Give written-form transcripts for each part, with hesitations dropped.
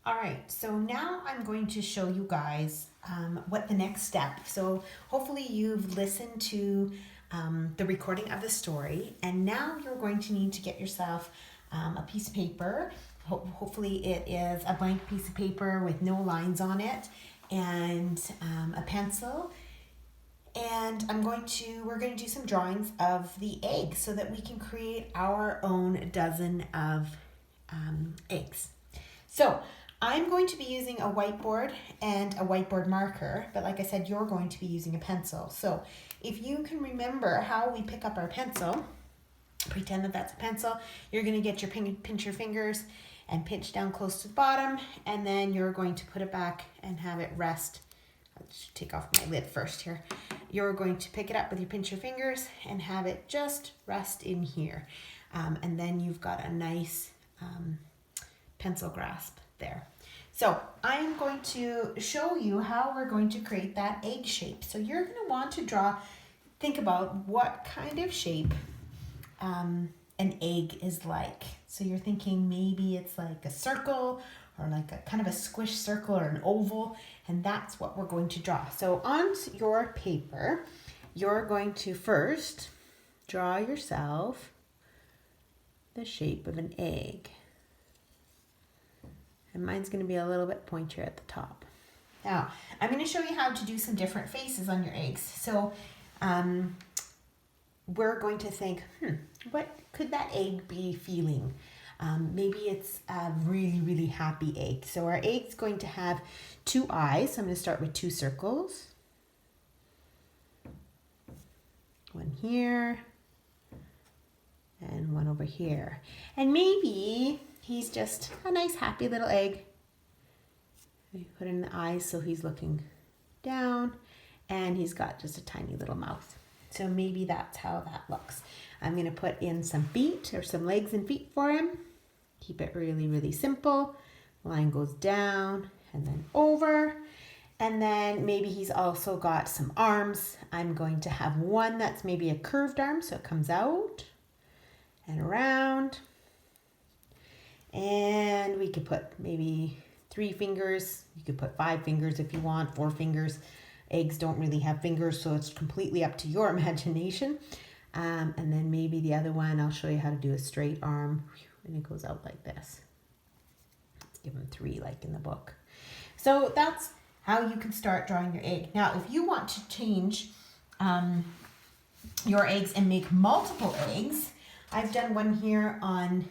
All right, so now I'm going to show you guys what the next step. So hopefully you've listened to the recording of the story, and now you're going to need to get yourself a piece of paper. Hopefully it is a blank piece of paper with no lines on it, and a pencil. And we're going to do some drawings of the egg so that we can create our own dozen of eggs. So I'm going to be using a whiteboard and a whiteboard marker, but like I said, you're going to be using a pencil. So if you can remember how we pick up our pencil, pretend that that's a pencil. You're going to get your pinch your fingers and pinch down close to the bottom, and then you're going to put it back and have it rest. Let's take off my lid first here. You're going to pick it up with your pinch your fingers and have it just rest in here. And then you've got a nice pencil grasp there. So I'm going to show you how we're going to create that egg shape. So you're going to want to think about what kind of shape an egg is like. So you're thinking maybe it's like a circle or like a kind of a squish circle or an oval, and that's what we're going to draw. So on your paper, you're going to first draw yourself the shape of an egg. And mine's going to be a little bit pointier at the top. Now, I'm going to show you how to do some different faces on your eggs. So we're going to think, what could that egg be feeling? Maybe it's a really, really happy egg. So our egg's going to have two eyes. So I'm going to start with two circles. One here and one over here. And maybe he's just a nice, happy little egg. We put in the eyes so he's looking down, and he's got just a tiny little mouth. So maybe that's how that looks. I'm going to put in some feet or some legs and feet for him. Keep it really, really simple. Line goes down and then over. And then maybe he's also got some arms. I'm going to have one that's maybe a curved arm, so it comes out and around. And we could put maybe 3 fingers. You could put 5 fingers if you want, 4 fingers. Eggs don't really have fingers, so it's completely up to your imagination. And then maybe the other one, I'll show you how to do a straight arm. And it goes out like this. Let's give them 3 like in the book. So that's how you can start drawing your egg. Now, if you want to change your eggs and make multiple eggs, I've done one here on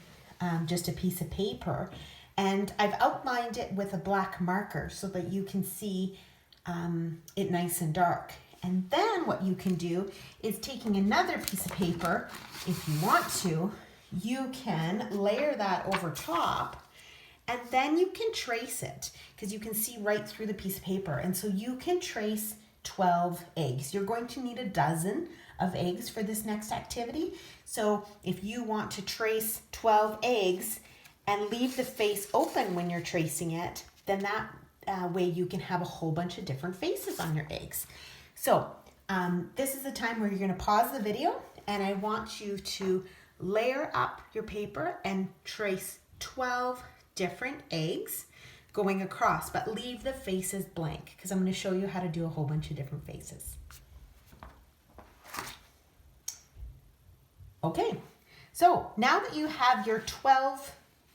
just a piece of paper, and I've outlined it with a black marker so that you can see it nice and dark. And then what you can do is taking another piece of paper, if you want to, you can layer that over top, and then you can trace it because you can see right through the piece of paper. And so you can trace 12 eggs. You're going to need a dozen of eggs for this next activity. So if you want to trace 12 eggs and leave the face open when you're tracing it, then that way you can have a whole bunch of different faces on your eggs. So this is the time where you're going to pause the video, and I want you to layer up your paper and trace 12 different eggs going across, but leave the faces blank because I'm going to show you how to do a whole bunch of different faces. Okay, so now that you have your 12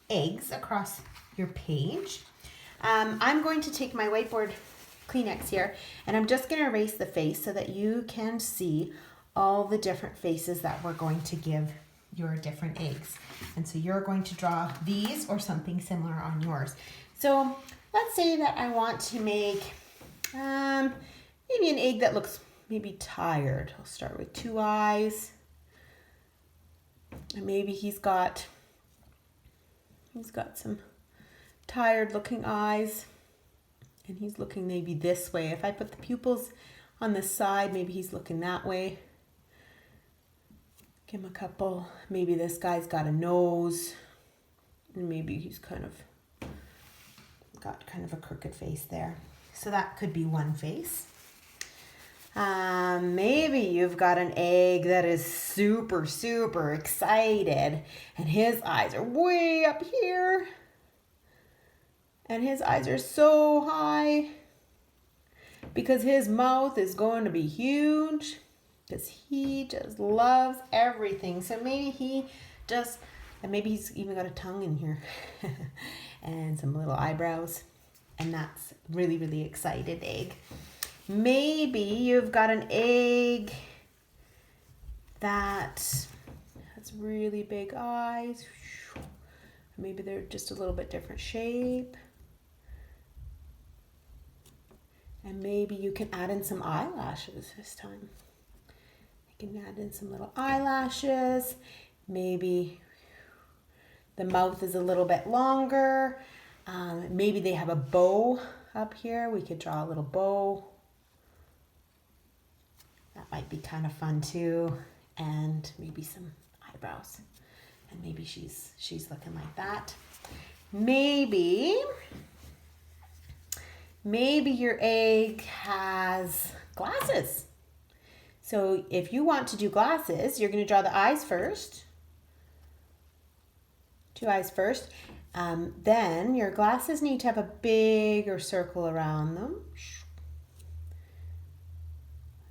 eggs across your page, I'm going to take my whiteboard Kleenex here, and I'm just going to erase the face so that you can see all the different faces that we're going to give your different eggs. And so you're going to draw these or something similar on yours. So let's say that I want to make maybe an egg that looks maybe tired. I'll start with 2 eyes. And maybe he's got some tired looking eyes, and he's looking maybe this way. If I put the pupils on the side, maybe he's looking that way. Give him a couple. Maybe this guy's got a nose, and maybe he's got kind of a crooked face there. So that could be one face. Maybe you've got an egg that is super, super excited, and his eyes are way up here. And his eyes are so high because his mouth is going to be huge because he just loves everything. So maybe he just, and maybe he's even got a tongue in here and some little eyebrows. And that's really, really excited egg. Maybe you've got an egg that has really big eyes. Maybe they're just a little bit different shape. And maybe you can add in some eyelashes this time. You can add in some little eyelashes. Maybe the mouth is a little bit longer. Maybe they have a bow up here. We could draw a little bow. That might be kind of fun too. And maybe some eyebrows. And maybe she's looking like that. Maybe your egg has glasses. So if you want to do glasses, you're going to draw the eyes first. 2 eyes first. Then your glasses need to have a bigger circle around them.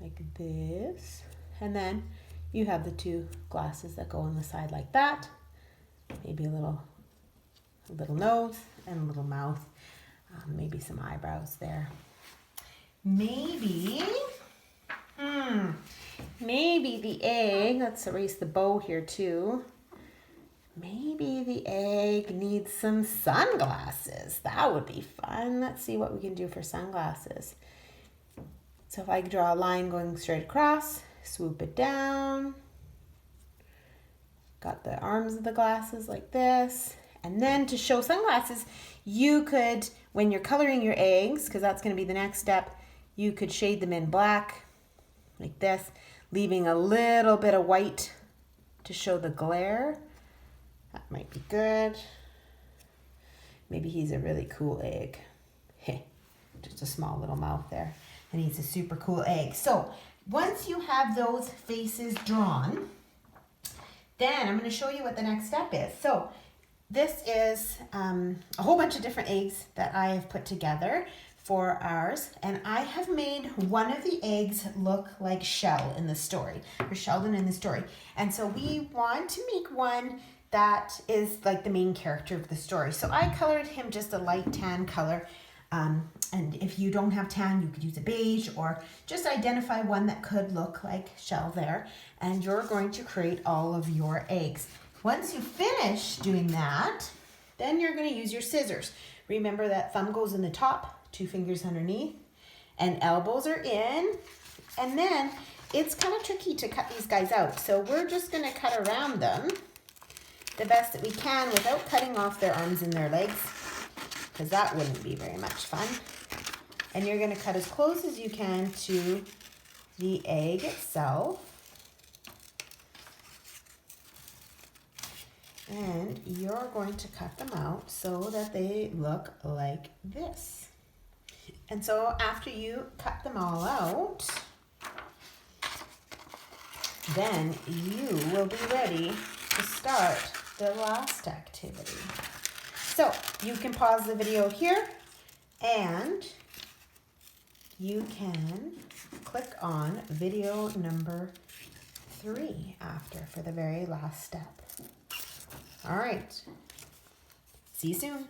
Like this. And then you have the 2 glasses that go on the side like that. Maybe a little nose and a little mouth. Maybe some eyebrows there. Maybe the egg, let's erase the bow here too. Maybe the egg needs some sunglasses. That would be fun. Let's see what we can do for sunglasses. So if I draw a line going straight across, swoop it down. Got the arms of the glasses like this. And then to show sunglasses, you could, when you're coloring your eggs, because that's going to be the next step, you could shade them in black like this, leaving a little bit of white to show the glare. That might be good. Maybe he's a really cool egg. Hey, just a small little mouth there. And he's a super cool egg. So once you have those faces drawn, then I'm going to show you what the next step is. So this is a whole bunch of different eggs that I have put together for ours. And I have made one of the eggs look like Shell in the story, or Sheldon in the story. And so we want to make one that is like the main character of the story. So I colored him just a light tan color. And if you don't have tan, you could use a beige or just identify one that could look like Shell there. And you're going to create all of your eggs. Once you finish doing that, then you're going to use your scissors. Remember that thumb goes in the top, 2 fingers underneath, and elbows are in. And then it's kind of tricky to cut these guys out. So we're just going to cut around them the best that we can without cutting off their arms and their legs, because that wouldn't be very much fun. And you're going to cut as close as you can to the egg itself. And you're going to cut them out so that they look like this. And so after you cut them all out, then you will be ready to start the last activity. So you can pause the video here and you can click on video number 3 after for the very last step. All right. See you soon.